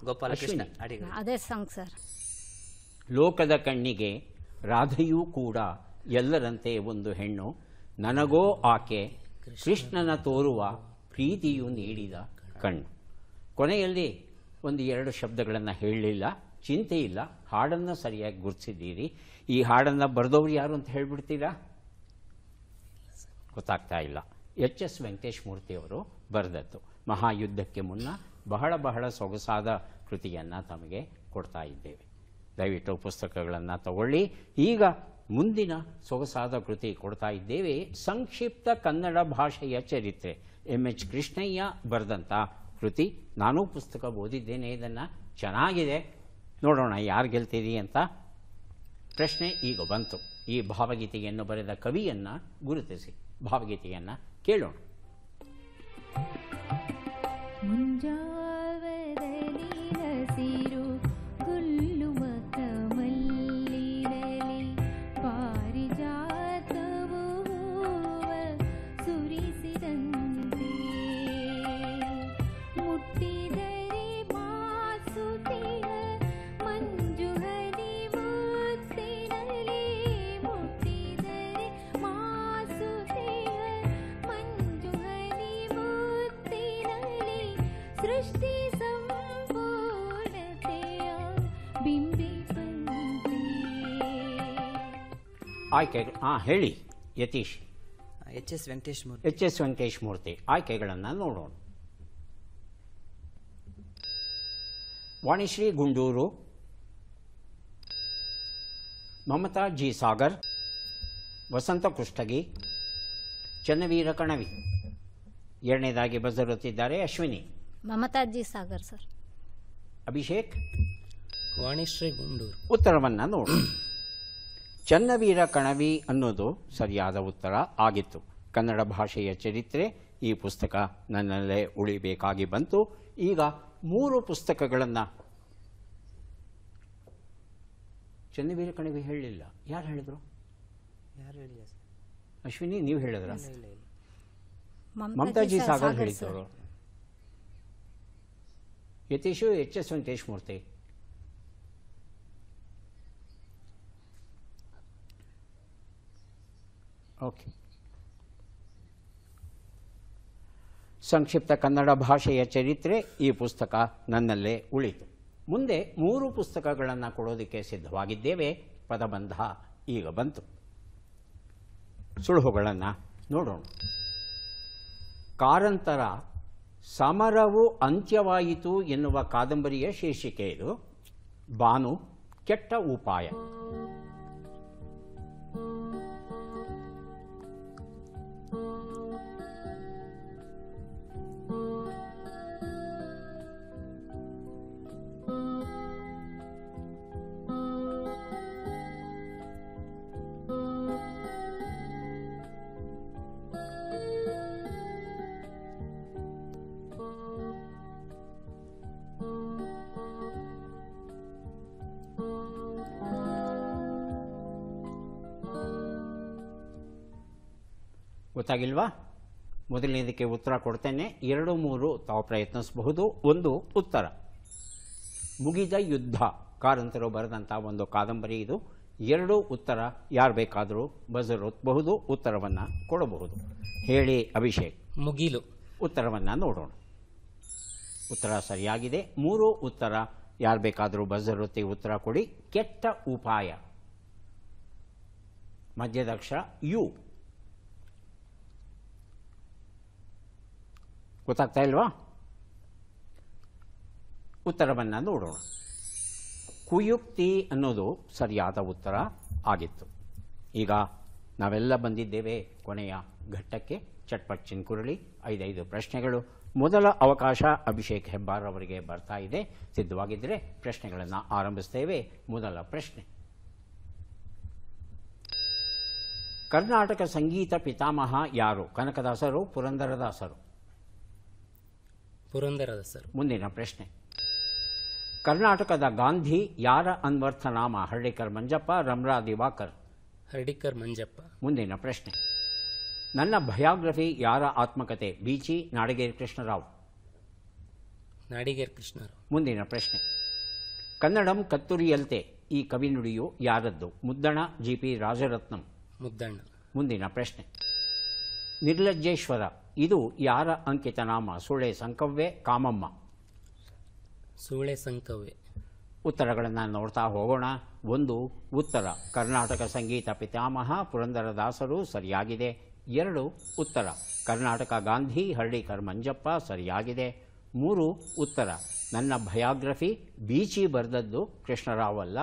ಗೋಪಾಲಕೃಷ್ಣ ಅದೇ ಸಾಂಗ್ ಸರ್. ಲೋಕದ ಕಣ್ಣಿಗೆ ರಾಧೆಯೂ ಕೂಡ ಎಲ್ಲರಂತೆ ಒಂದು ಹೆಣ್ಣು, ನನಗೋ ಆಕೆ ಕೃಷ್ಣನ ತೋರುವ ಪ್ರೀತಿಯು ನೀಡಿದ ಕಣ್ಣು. ಕೊನೆಯಲ್ಲಿ ಒಂದು ಎರಡು ಶಬ್ದಗಳನ್ನು ಹೇಳಲಿಲ್ಲ, ಚಿಂತೆ ಇಲ್ಲ, ಹಾಡನ್ನು ಸರಿಯಾಗಿ ಗುರುತಿಸಿದ್ದೀರಿ. ಈ ಹಾಡನ್ನು ಬರೆದವರು ಯಾರು ಅಂತ ಹೇಳ್ಬಿಡ್ತೀರಾ? ಗೊತ್ತಾಗ್ತಾ ಇಲ್ಲ. H.S. ವೆಂಕಟೇಶ್ ಮೂರ್ತಿಯವರು ಬರೆದದ್ದು. ಮಹಾಯುದ್ಧಕ್ಕೆ ಮುನ್ನ ಬಹಳ ಬಹಳ ಸೊಗಸಾದ ಕೃತಿಯನ್ನು ತಮಗೆ ಕೊಡ್ತಾ ಇದ್ದೇವೆ. ದಯವಿಟ್ಟು ಪುಸ್ತಕಗಳನ್ನು ತಗೊಳ್ಳಿ. ಈಗ ಮುಂದಿನ ಸೊಗಸಾದ ಕೃತಿ ಕೊಡ್ತಾ ಇದ್ದೇವೆ. ಸಂಕ್ಷಿಪ್ತ ಕನ್ನಡ ಭಾಷೆಯ ಚರಿತ್ರೆ, M.H. ಕೃಷ್ಣಯ್ಯ ಬರೆದಂಥ ಕೃತಿ. ನಾನೂ ಪುಸ್ತಕ ಓದಿದ್ದೇನೆ, ಇದನ್ನು ಚೆನ್ನಾಗಿದೆ. ನೋಡೋಣ ಯಾರು ಗೆಲ್ತೀರಿ ಅಂತ. ಪ್ರಶ್ನೆ ಈಗ ಬಂತು. ಈ ಭಾವಗೀತೆಯನ್ನು ಬರೆದ ಕವಿಯನ್ನು ಗುರುತಿಸಿ. ಭಾವಗೀತೆಯನ್ನು ಕೇಳೋಣ. ಮುಂಜಾವದಲ್ಲಿ ಹಸಿರು ಗುಲ್ಲುವ ಕಮಲ್ಲಿರಲಿ, ಪಾರಿಜಾತವು ಹೂವ ಸುರಿಸಿದಂತೆ, ಮುಟ್ಟಿದರೆ ಮಾಸುತ್ತಿಹ ಮಂಜು ಹನಿ ಮುತ್ತಿನಲಿ, ಮುಟ್ಟಿದರೆ ಮಾಸುತ್ತಿಹ ಮಂಜು ಹನಿ ಮುತ್ತಿನಲಿ, ಸೃಷ್ಟಿ ಸಂಪೂರ್ಣತೆಯ ಬಿಂಬಿಪಂತೆ. ಆಯ್ಕೆ ಹೇಳಿ ಯತೀಶ್. H.S. ವೆಂಕಟೇಶ್ ಮೂರ್ತಿ. H.S. ವೆಂಕಟೇಶ್ ಮೂರ್ತಿ. ಆಯ್ಕೆಗಳನ್ನು ನೋಡೋಣ. ವಾಣಿಶ್ರೀ ಗುಂಡೂರು, ಮಮತಾ ಜಿ ಸಾಗರ್, ವಸಂತ ಕುಷ್ಟಗಿ, ಚನ್ನವೀರ ಕಣವಿ. ಎರಡನೇದಾಗಿ ಬಸರುತ್ತಿದ್ದಾರೆ ಅಶ್ವಿನಿ. ಮಮತಾಜಿ ಸಾಗರ್ ಸರ್. ಅಭಿಷೇಕ್. ವಾಣಿಶ್ರೀ ಗುಂಡೂರು. ಉತ್ತರವನ್ನು ನೋಡು. ಚನ್ನವೀರ ಕಣವಿ ಅನ್ನೋದು ಸರಿಯಾದ ಉತ್ತರ ಆಗಿತ್ತು. ಕನ್ನಡ ಭಾಷೆಯ ಚರಿತ್ರೆ ಈ ಪುಸ್ತಕ ನನ್ನಲ್ಲೇ ಉಳಿಬೇಕಾಗಿ ಬಂತು. ಈಗ 3 ಪುಸ್ತಕಗಳನ್ನು ಚನ್ನವೀರ ಕಣವಿ ಹೇಳಲಿಲ್ಲ. ಯಾರು ಹೇಳಿದ್ರು? ಯಾರು ಹೇಳಿಲ್ಲ ಸರ್? ಅಶ್ವಿನಿ, ನೀವು ಹೇಳಿದ್ರ? ಇಲ್ಲ ಇಲ್ಲ. ಮಮತಾಜಿ ಸಾಗರ್ ಹೇಳಿದ್ದವರು. ಯತೀಶು HS ವೆಂಕಟೇಶ್ ಮೂರ್ತಿ. ಓಕೆ. ಸಂಕ್ಷಿಪ್ತ ಕನ್ನಡ ಭಾಷೆಯ ಚರಿತ್ರೆ ಈ ಪುಸ್ತಕ ನನ್ನಲ್ಲೇ ಉಳಿತು. ಮುಂದೆ 3 ಪುಸ್ತಕಗಳನ್ನು ಕೊಡೋದಕ್ಕೆ ಸಿದ್ಧವಾಗಿದ್ದೇವೆ. ಪದಬಂಧ ಈಗ ಬಂತು. ಸುಳುಹುಗಳನ್ನು ನೋಡೋಣ. ಕಾರಂತರ ಸಮರವು ಅಂತ್ಯವಾಯಿತು ಎನ್ನುವ ಕಾದಂಬರಿಯ ಶೀರ್ಷಿಕೆ ಇದು. ಬಾನು ಕೆಟ್ಟ ಉಪಾಯ. ಗೊತ್ತಾಗಿಲ್ವಾ? ಮೊದಲನೇದಕ್ಕೆ ಉತ್ತರ ಕೊಡ್ತೇನೆ. 2-3 ತಾವು ಪ್ರಯತ್ನಿಸಬಹುದು. 1 ಉತ್ತರ. ಮುಗಿದ ಯುದ್ಧ ಕಾರಂತರು ಬರೆದಂಥ ಒಂದು ಕಾದಂಬರಿ ಇದು. 2 ಉತ್ತರ. ಯಾರು ಬೇಕಾದರೂ ಬಜರ್ ಒತ್ತಬಹುದು, ಉತ್ತರವನ್ನು ಕೊಡಬಹುದು. ಹೇಳಿ ಅಭಿಷೇಕ್. ಮುಗಿಲು. ಉತ್ತರವನ್ನು ನೋಡೋಣ. ಉತ್ತರ ಸರಿಯಾಗಿದೆ. 3 ಉತ್ತರ. ಯಾರು ಬೇಕಾದರೂ ಬಜರ್ ಒತ್ತಿ ಉತ್ತರ ಕೊಡಿ. ಕೆಟ್ಟ ಉಪಾಯ. ಮಧ್ಯದ ಅಕ್ಷರ ಯು. ಗೊತ್ತಾಗ್ತಾ ಇಲ್ವಾ? ಉತ್ತರವನ್ನು ನೋಡೋಣ. ಕುಯುಕ್ತಿ ಅನ್ನೋದು ಸರಿಯಾದ ಉತ್ತರ ಆಗಿತ್ತು. ಈಗ ನಾವೆಲ್ಲ ಬಂದಿದ್ದೇವೆ ಕೊನೆಯ ಘಟ್ಟಕ್ಕೆ. ಚಟ್ಪಟ್ ಚಿನ್ಕುರಳಿ. 5 ಪ್ರಶ್ನೆಗಳು. ಮೊದಲ ಅವಕಾಶ ಅಭಿಷೇಕ್ ಹೆಬ್ಬಾರ್ ಅವರಿಗೆ ಬರ್ತಾ ಇದೆ. ಸಿದ್ಧವಾಗಿದ್ದರೆ ಪ್ರಶ್ನೆಗಳನ್ನು ಆರಂಭಿಸ್ತೇವೆ. ಮೊದಲ ಪ್ರಶ್ನೆ. ಕರ್ನಾಟಕ ಸಂಗೀತ ಪಿತಾಮಹ ಯಾರು? ಕನಕದಾಸರು, ಪುರಂದರದಾಸರು? ಪುರಂದರದಾಸರು. ಮುಂದಿನ ಪ್ರಶ್ನೆ. ಕರ್ನಾಟಕದ ಗಾಂಧಿ ಯಾರ ಅನ್ವರ್ಥ ನಾಮ? ಹರ್ಡಿಕರ್ ಮಂಜಪ್ಪ, ರಮ್ರಾ ದಿವಾಕರ್? ಹರ್ಡಿಕರ್ ಮಂಜಪ್ಪ. ಮುಂದಿನ ಪ್ರಶ್ನೆ. ನನ್ನ ಬಯೋಗ್ರಫಿ ಯಾರ ಆತ್ಮಕತೆ? ಬೀಚಿ, ನಾಡಗೇರಿ ಕೃಷ್ಣರಾವ್? ನಾಡಿಗೇರ್ ಕೃಷ್ಣರಾವ್. ಮುಂದಿನ ಪ್ರಶ್ನೆ. ಕನ್ನಡಂ ಕತ್ತುರಿಯಲ್ತೆ ಈ ಕವಿನುಡಿಯು ಯಾರದ್ದು? ಮುದ್ದಣ, GP ರಾಜರತ್ನಂ? ಮುದ್ದಣ್ಣ. ಮುಂದಿನ ಪ್ರಶ್ನೆ. ನಿರ್ಲಜ್ಜೇಶ್ವರ ಇದು ಯಾರ ಅಂಕಿತ ನಾಮ? ಸುಳೆ ಸಂಕವ್ವೆ, ಕಾಮಮ್ಮ? ಸೂಳೆ ಸಂಕವ್ವೆ. ಉತ್ತರಗಳನ್ನು ನೋಡ್ತಾ ಹೋಗೋಣ. 1 ಉತ್ತರ. ಕರ್ನಾಟಕ ಸಂಗೀತ ಪಿತಾಮಹ ಪುರಂದರದಾಸರು ಸರಿಯಾಗಿದೆ. 2 ಉತ್ತರ. ಕರ್ನಾಟಕ ಗಾಂಧಿ ಹರ್ಡಿಕರ್ ಮಂಜಪ್ಪ ಸರಿಯಾಗಿದೆ. 3 ಉತ್ತರ. ನನ್ನ ಬಯೋಗ್ರಫಿ ಬೀಚಿ ಬರೆದದ್ದು ಕೃಷ್ಣರಾವ್ ಅಲ್ಲ.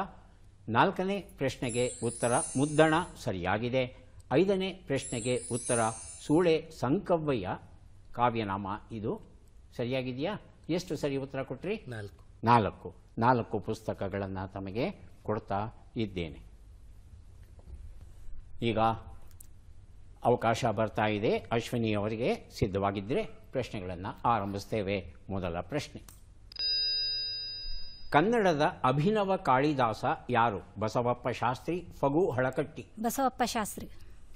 4ನೇ ಪ್ರಶ್ನೆಗೆ ಉತ್ತರ ಮುದ್ದಣ ಸರಿಯಾಗಿದೆ. 5ನೇ ಪ್ರಶ್ನೆಗೆ ಉತ್ತರ ಸೂಳೆ ಸಂಕವ್ವಯ್ಯ ಕಾವ್ಯನಾಮ ಇದು. ಸರಿಯಾಗಿದೆಯಾ? ಎಷ್ಟು ಸರಿ ಉತ್ತರ ಕೊಟ್ರಿ? 4 ಪುಸ್ತಕಗಳನ್ನು ತಮಗೆ ಕೊಡ್ತಾ ಇದ್ದೇನೆ. ಈಗ ಅವಕಾಶ ಬರ್ತಾ ಇದೆ ಅಶ್ವಿನಿ ಅವರಿಗೆ. ಸಿದ್ಧವಾಗಿದ್ದರೆ ಪ್ರಶ್ನೆಗಳನ್ನು ಆರಂಭಿಸ್ತೇವೆ. ಮೊದಲ ಪ್ರಶ್ನೆ. ಕನ್ನಡದ ಅಭಿನವ ಕಾಳಿದಾಸ ಯಾರು? ಬಸವಪ್ಪ ಶಾಸ್ತ್ರಿ, ಫಗು ಹಳಕಟ್ಟಿ? ಬಸವಪ್ಪ ಶಾಸ್ತ್ರಿ.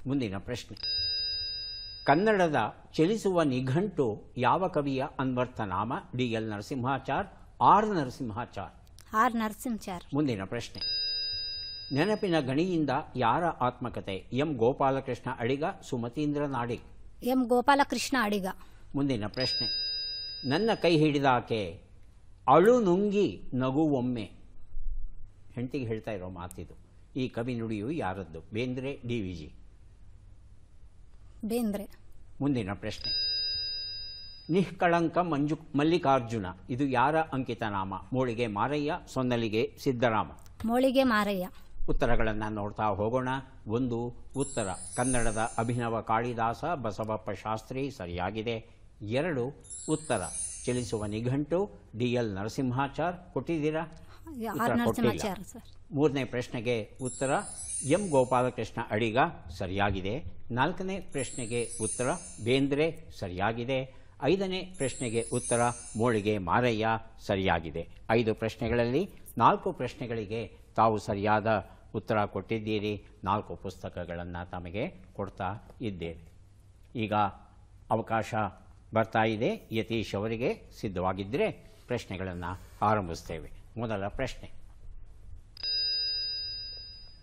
ಮುಂದಿನ ಪ್ರಶ್ನೆ. ಕನ್ನಡದ ಚಲಿಸುವ ನಿಘಂಟು ಯಾವ ಕವಿಯ ಅನ್ವರ್ಥ ನಾಮ? DL Narasimhachar, R Narasimhachar? R Narasimhachar. ಮುಂದಿನ ಪ್ರಶ್ನೆ. ನೆನಪಿನ ಗಣಿಯಿಂದ ಯಾರ ಆತ್ಮಕತೆ? M ಗೋಪಾಲಕೃಷ್ಣ ಅಡಿಗ, ಸುಮತೀಂದ್ರ ನಾಡಿಗ್? ಎಂ ಗೋಪಾಲಕೃಷ್ಣ ಅಡಿಗ. ಮುಂದಿನ ಪ್ರಶ್ನೆ. ನನ್ನ ಕೈ ಹಿಡಿದ ಆಕೆ ಅಳು ನುಂಗಿ ನಗುವೊಮ್ಮೆ ಹೆಂಡತಿಗೆ ಹೇಳ್ತಾ ಇರೋ ಮಾತಿದು. ಈ ಕವಿ ನುಡಿಯು ಯಾರದ್ದು? ಬೇಂದ್ರೆ, DVG? ಬೇಂದ್ರೆ. ಮುಂದಿನ ಪ್ರಶ್ನೆ. ನಿಷ್ಕಳಂಕ ಮಲ್ಲಿಕಾರ್ಜುನ ಇದು ಯಾರ ಅಂಕಿತ ನಾಮ? ಮೋಳಿಗೆ ಮಾರಯ್ಯ, ಸೊನ್ನಲಿಗೆ ಸಿದ್ದರಾಮ? ಮೋಳಿಗೆ ಮಾರಯ್ಯ. ಉತ್ತರಗಳನ್ನು ನೋಡ್ತಾ ಹೋಗೋಣ. 1 ಉತ್ತರ. ಕನ್ನಡದ ಅಭಿನವ ಕಾಳಿದಾಸ ಬಸವಪ್ಪ ಶಾಸ್ತ್ರಿ ಸರಿಯಾಗಿದೆ. 2 ಉತ್ತರ. ಚಲಿಸುವ ನಿಘಂಟು DL ನರಸಿಂಹಾಚಾರ್. ಕೊಟ್ಟಿದ್ದೀರಾ? R Narasimhachar sir. 3ನೇ ಪ್ರಶ್ನೆಗೆ ಉತ್ತರ ಎಂ ಗೋಪಾಲಕೃಷ್ಣ ಅಡಿಗ ಸರಿಯಾಗಿದೆ. 4ನೇ ಪ್ರಶ್ನೆಗೆ ಉತ್ತರ ಬೇಂದ್ರೆ ಸರಿಯಾಗಿದೆ. 5ನೇ ಪ್ರಶ್ನೆಗೆ ಉತ್ತರ ಮೋಳಿಗೆ ಮಾರಯ್ಯ ಸರಿಯಾಗಿದೆ. 5 ಪ್ರಶ್ನೆಗಳಲ್ಲಿ 4 ಪ್ರಶ್ನೆಗಳಿಗೆ ತಾವು ಸರಿಯಾದ ಉತ್ತರ ಕೊಟ್ಟಿದ್ದೀರಿ. 4 ಪುಸ್ತಕಗಳನ್ನು ತಮಗೆ ಕೊಡ್ತಾ ಇದ್ದೇವೆ. ಈಗ ಅವಕಾಶ ಬರ್ತಾ ಇದೆ. ಯತೀಶ್ ಅವರಿಗೆ ಸಿದ್ಧವಾಗಿದ್ದರೆ ಪ್ರಶ್ನೆಗಳನ್ನು ಆರಂಭಿಸ್ತೇವೆ. ಮೊದಲ ಪ್ರಶ್ನೆ,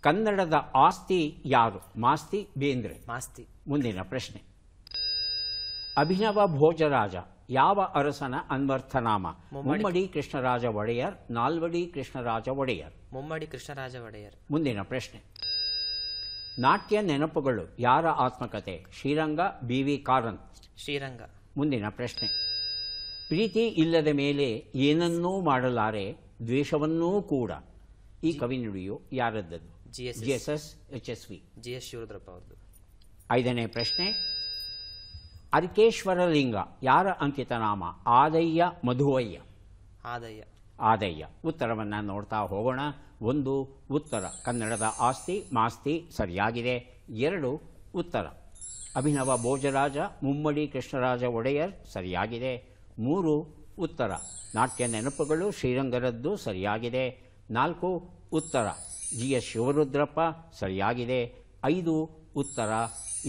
ಕನ್ನಡದ ಆಸ್ತಿ ಯಾರು? ಮಾಸ್ತಿ, ಬೇಂದ್ರೆ? ಮಾಸ್ತಿ. ಮುಂದಿನ ಪ್ರಶ್ನೆ, ಅಭಿನವ ಭೋಜರಾಜ ಯಾವ ಅರಸನ ಅನ್ವರ್ಥನಾಮ? ಮುಮ್ಮಡಿ ಕೃಷ್ಣರಾಜ ಒಡೆಯರ್, ನಾಲ್ವಡಿ ಕೃಷ್ಣರಾಜ ಒಡೆಯರ್? ಮುಮ್ಮಡಿ ಕೃಷ್ಣರಾಜ ಒಡೆಯರ್. ಮುಂದಿನ ಪ್ರಶ್ನೆ, ನಾಟ್ಯ ನೆನಪುಗಳು ಯಾರ ಆತ್ಮಕತೆ? Shriranga, B V Karanth? ಶ್ರೀರಂಗ. ಮುಂದಿನ ಪ್ರಶ್ನೆ, ಪ್ರೀತಿ ಇಲ್ಲದ ಮೇಲೆ ಏನನ್ನೂ ಮಾಡಲಾರೆ, ದ್ವೇಷವನ್ನೂ ಕೂಡ. ಈ ಕವಿನುಡಿಯು ಯಾರದ್ದದು? GSS HSV. GS ಶಿವರುದ್ರಪ್ಪ ಅವ್ರದ್ದು. 5ನೇ ಪ್ರಶ್ನೆ, ಅರ್ಕೇಶ್ವರಲಿಂಗ ಯಾರ ಅಂಕಿತ ನಾಮ? ಆದಯ್ಯ, ಮಧುವಯ್ಯ? ಆದಯ್ಯ. ಆದಯ್ಯ. ಉತ್ತರವನ್ನು ನೋಡ್ತಾ ಹೋಗೋಣ. 1 ಉತ್ತರ ಕನ್ನಡದ ಆಸ್ತಿ ಮಾಸ್ತಿ ಸರಿಯಾಗಿದೆ. 2 ಉತ್ತರ ಅಭಿನವ ಭೋಜರಾಜ ಮುಮ್ಮಡಿ ಕೃಷ್ಣರಾಜ ಒಡೆಯರ್ ಸರಿಯಾಗಿದೆ. 3 ಉತ್ತರ ನಾಟ್ಯ ನೆನಪುಗಳು ಶ್ರೀರಂಗರದ್ದು ಸರಿಯಾಗಿದೆ. 4 ಉತ್ತರ GS ಶಿವರುದ್ರಪ್ಪ ಸರಿಯಾಗಿದೆ. 5 ಉತ್ತರ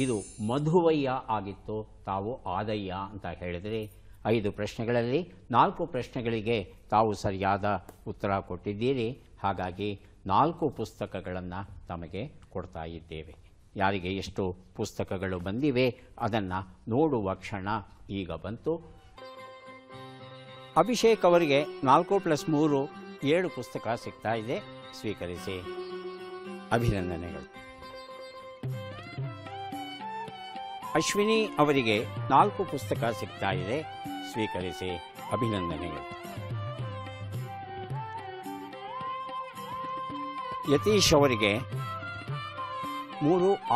ಇದು ಮಧುವಯ್ಯ ಆಗಿತ್ತು, ತಾವು ಆದಯ್ಯ ಅಂತ ಹೇಳಿದ್ರಿ. 5 ಪ್ರಶ್ನೆಗಳಲ್ಲಿ 4 ಪ್ರಶ್ನೆಗಳಿಗೆ ತಾವು ಸರಿಯಾದ ಉತ್ತರ ಕೊಟ್ಟಿದ್ದೀರಿ. ಹಾಗಾಗಿ 4 ಪುಸ್ತಕಗಳನ್ನು ತಮಗೆ ಕೊಡ್ತಾ ಇದ್ದೇವೆ. ಯಾರಿಗೆ ಎಷ್ಟು ಪುಸ್ತಕಗಳು ಬಂದಿವೆ ಅದನ್ನು ನೋಡುವ ಕ್ಷಣ ಈಗ ಬಂತು. ಅಭಿಷೇಕ್ ಅವರಿಗೆ 4+3 7 ಪುಸ್ತಕ ಸಿಗ್ತಾ ಇದೆ, ಸ್ವೀಕರಿಸಿ. ಅಭಿನಂದನೆಗಳು. ಅಶ್ವಿನಿ ಅವರಿಗೆ 4 ಪುಸ್ತಕ ಸಿಗ್ತಾ ಇದೆ, ಸ್ವೀಕರಿಸಿ. ಅಭಿನಂದನೆಗಳು. ಯತೀಶ್ ಅವರಿಗೆ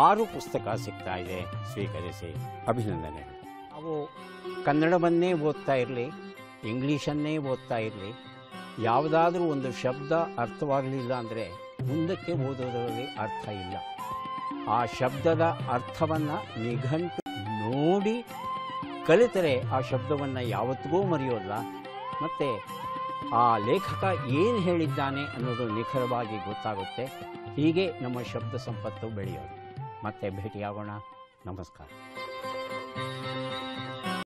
6 ಪುಸ್ತಕ ಸಿಗ್ತಾ ಇದೆ, ಸ್ವೀಕರಿಸಿ. ಅಭಿನಂದನೆಗಳು. ನಾವು ಕನ್ನಡವನ್ನೇ ಓದ್ತಾ ಇರಲಿ, ಇಂಗ್ಲೀಷನ್ನೇ ಓದ್ತಾ ಇರಲಿ, ಯಾವುದಾದ್ರೂ ಒಂದು ಶಬ್ದ ಅರ್ಥವಾಗಲಿಲ್ಲ ಅಂದರೆ ಮುಂದಕ್ಕೆ ಓದೋದರಲ್ಲಿ ಅರ್ಥ ಇಲ್ಲ. ಆ ಶಬ್ದದ ಅರ್ಥವನ್ನು ನಿಘಂಟು ನೋಡಿ ಕಲಿತರೆ ಆ ಶಬ್ದವನ್ನು ಯಾವತ್ತಿಗೂ ಮರೆಯೋಲ್ಲ. ಮತ್ತು ಆ ಲೇಖಕ ಏನು ಹೇಳಿದ್ದಾನೆ ಅನ್ನೋದು ನಿಖರವಾಗಿ ಗೊತ್ತಾಗುತ್ತೆ. ಹೀಗೆ ನಮ್ಮ ಶಬ್ದ ಸಂಪತ್ತು ಬೆಳೆಯೋದು. ಮತ್ತೆ ಭೇಟಿಯಾಗೋಣ. ನಮಸ್ಕಾರ.